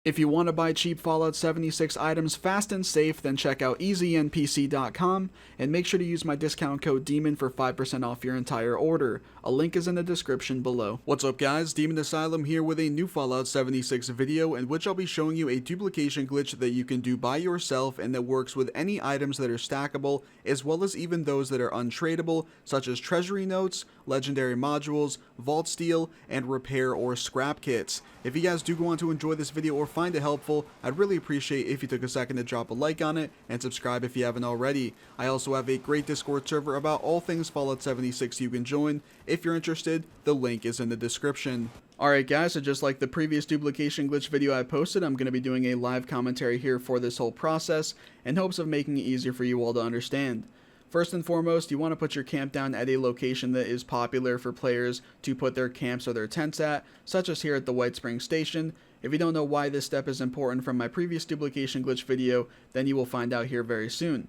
If you want to buy cheap Fallout 76 items fast and safe, then check out easynpc.com and make sure to use my discount code DEMON for 5% off your entire order. A link is in the description below. What's up guys, Demon Asylum here with a new Fallout 76 video in which I'll be showing you a duplication glitch that you can do by yourself and that works with any items that are stackable as well as even those that are untradeable, such as treasury notes, legendary modules, vault steel, and repair or scrap kits. If you guys do go on to enjoy this video or find it helpful, I'd really appreciate if you took a second to drop a like on it and subscribe if you haven't already. I also have a great Discord server about all things Fallout 76 you can join. If you're interested, the link is in the description. Alright guys, so just like the previous duplication glitch video I posted, I'm going to be doing a live commentary here for this whole process in hopes of making it easier for you all to understand. First and foremost, you want to put your camp down at a location that is popular for players to put their camps or their tents at, such as here at the White Spring Station. If you don't know why this step is important from my previous duplication glitch video, then you will find out here very soon.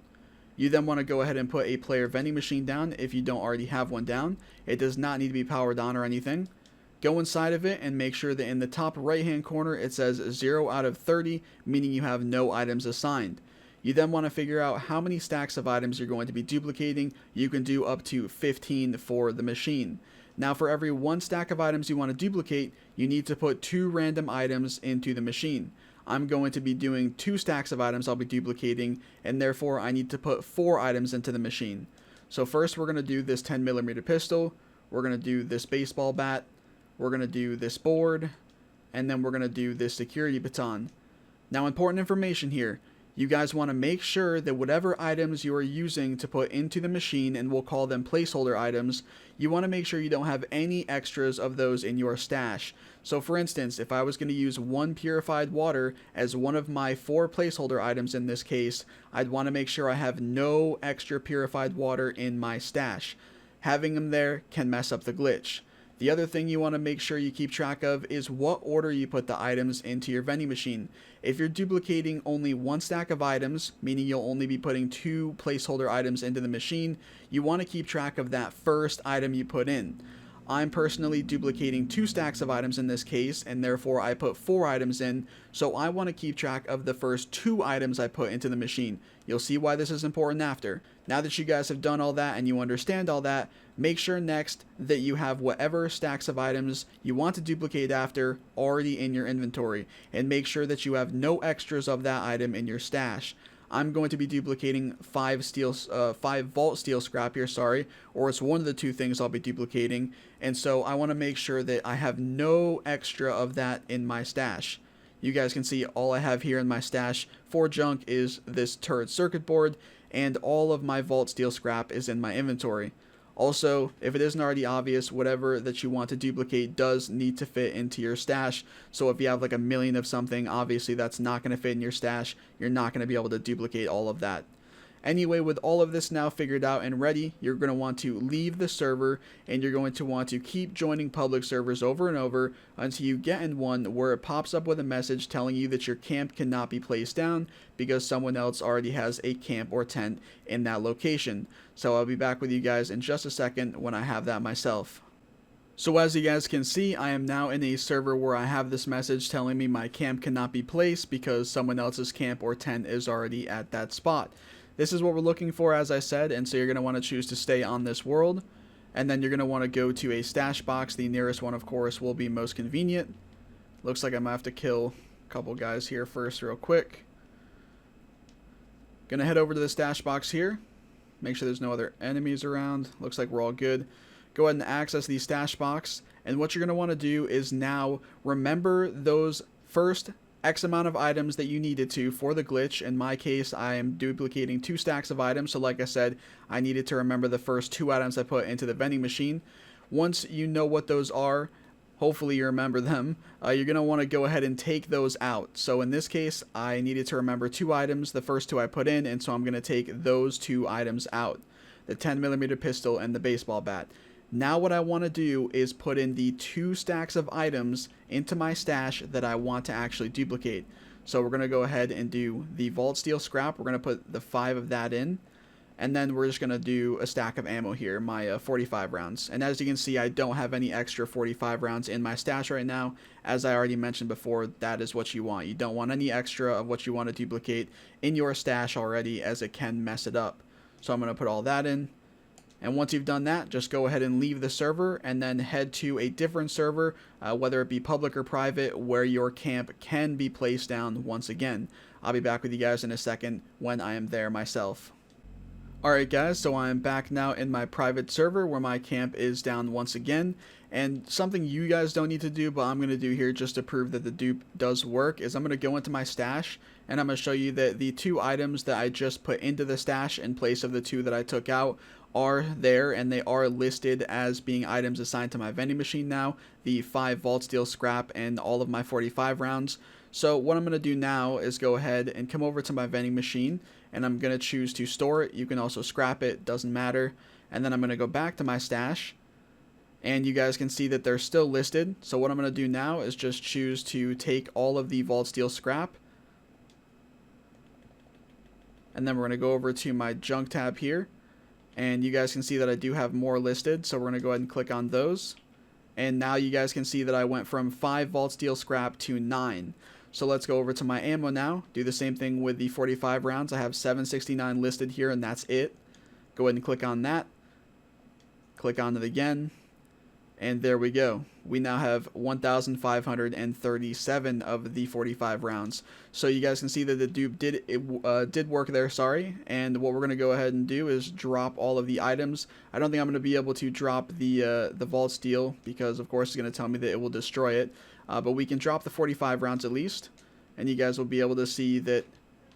You then want to go ahead and put a player vending machine down if you don't already have one down. It does not need to be powered on or anything. Go inside of it and make sure that in the top right hand corner it says 0 out of 30, meaning you have no items assigned. You then want to figure out how many stacks of items you're going to be duplicating. You can do up to 15 for the machine. Now for every one stack of items you want to duplicate, you need to put 2 random items into the machine. I'm going to be doing 2 stacks of items I'll be duplicating, and therefore I need to put 4 items into the machine. So first we're going to do this 10mm pistol, we're going to do this baseball bat, we're going to do this board, and then we're going to do this security baton. Now important information here. You guys want to make sure that whatever items you are using to put into the machine, and we'll call them placeholder items, you want to make sure you don't have any extras of those in your stash. So for instance, if I was going to use 1 purified water as one of my 4 placeholder items in this case, I'd want to make sure I have no extra purified water in my stash. Having them there can mess up the glitch. The other thing you want to make sure you keep track of is what order you put the items into your vending machine. If you're duplicating only 1 stack of items, meaning you'll only be putting 2 placeholder items into the machine, you want to keep track of that first item you put in. I'm personally duplicating 2 stacks of items in this case, and therefore I put 4 items in, so I want to keep track of the first 2 items I put into the machine. You'll see why this is important after. Now that you guys have done all that and you understand all that, make sure next that you have whatever stacks of items you want to duplicate after already in your inventory, and make sure that you have no extras of that item in your stash. I'm going to be duplicating 5 vault steel scrap here, or it's one of the 2 things I'll be duplicating, and so I want to make sure that I have no extra of that in my stash. You guys can see all I have here in my stash for junk is this turret circuit board, and all of my vault steel scrap is in my inventory. Also, if it isn't already obvious, whatever that you want to duplicate does need to fit into your stash. So if you have like a million of something, obviously that's not going to fit in your stash. You're not going to be able to duplicate all of that. Anyway, with all of this now figured out and ready, you're going to want to leave the server, and you're going to want to keep joining public servers over and over until you get in one where it pops up with a message telling you that your camp cannot be placed down because someone else already has a camp or tent in that location. So I'll be back with you guys in just a second when I have that myself. So as you guys can see, I am now in a server where I have this message telling me my camp cannot be placed because someone else's camp or tent is already at that spot. This is what we're looking for, as I said, and so you're going to want to choose to stay on this world, and then you're going to want to go to a stash box. The nearest one, of course, will be most convenient. Looks like I might have to kill a couple guys here first real quick. Going to head over to the stash box here. Make sure there's no other enemies around. Looks like we're all good. Go ahead and access the stash box, and what you're going to want to do is now remember those first X amount of items that you needed to for the glitch. In my case, I am duplicating 2 stacks of items, so like I said, I needed to remember the first 2 items I put into the vending machine. Once you know what those are, hopefully you remember them, you're going to want to go ahead and take those out. So in this case, I needed to remember 2 items, the first 2 I put in, and so I'm going to take those 2 items out, the 10mm pistol and the baseball bat. Now what I want to do is put in the 2 stacks of items into my stash that I want to actually duplicate. So we're going to go ahead and do the vault steel scrap. We're going to put the 5 of that in. And then we're just going to do a stack of ammo here, my 45 rounds. And as you can see, I don't have any extra 45 rounds in my stash right now. As I already mentioned before, that is what you want. You don't want any extra of what you want to duplicate in your stash already, as it can mess it up. So I'm going to put all that in. And once you've done that, just go ahead and leave the server and then head to a different server, whether it be public or private, where your camp can be placed down once again. I'll be back with you guys in a second when I am there myself. Alright guys, so I'm back now in my private server where my camp is down once again, and something you guys don't need to do but I'm going to do here just to prove that the dupe does work is I'm going to go into my stash and I'm going to show you that the 2 items that I just put into the stash in place of the 2 that I took out are there, and they are listed as being items assigned to my vending machine now, the 5 vault steel scrap and all of my 45 rounds. So what I'm going to do now is go ahead and come over to my vending machine, and I'm going to choose to store it. You can also scrap it, doesn't matter. And then I'm going to go back to my stash, and you guys can see that they're still listed. So what I'm going to do now is just choose to take all of the vault steel scrap, and then we're going to go over to my junk tab here, and you guys can see that I do have more listed, so we're going to go ahead and click on those. And now you guys can see that I went from 5 vault steel scrap to 9. So let's go over to my ammo now. Do the same thing with the 45 rounds. I have 769 listed here, and that's it. Go ahead and click on that. Click on it again. And there we go. We now have 1,537 of the 45 rounds. So you guys can see that the dupe did work there, sorry. And what we're going to go ahead and do is drop all of the items. I don't think I'm going to be able to drop the vault steel because, of course, it's going to tell me that it will destroy it. But we can drop the 45 rounds at least. And you guys will be able to see that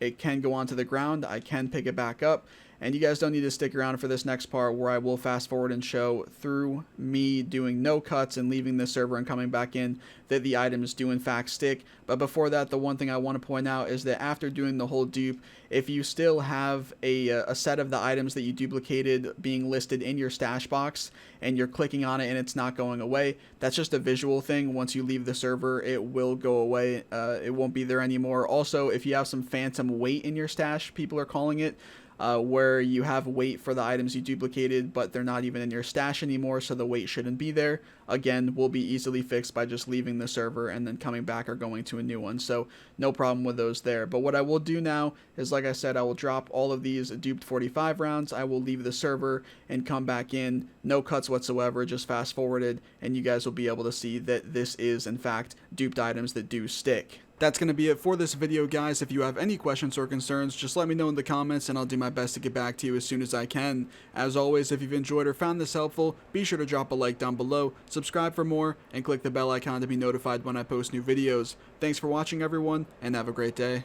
it can go onto the ground. I can pick it back up. And you guys don't need to stick around for this next part where I will fast forward and show through me doing no cuts and leaving the server and coming back in that the items do in fact stick. But before that, the one thing I want to point out is that after doing the whole dupe, if you still have a set of the items that you duplicated being listed in your stash box and you're clicking on it and it's not going away, that's just a visual thing. Once you leave the server, it will go away. It won't be there anymore. Also, if you have some phantom weight in your stash, people are calling it, where you have weight for the items you duplicated, but they're not even in your stash anymore, so the weight shouldn't be there. Again, will be easily fixed by just leaving the server and then coming back or going to a new one, so no problem with those there. But what I will do now is, like I said, I will drop all of these duped 45 rounds, I will leave the server and come back in, no cuts whatsoever, just fast forwarded, and you guys will be able to see that this is in fact duped items that do stick. That's going to be it for this video, guys. If you have any questions or concerns, just let me know in the comments and I'll do my best to get back to you as soon as I can. As always, if you've enjoyed or found this helpful, be sure to drop a like down below, subscribe for more, and click the bell icon to be notified when I post new videos. Thanks for watching, everyone, and have a great day.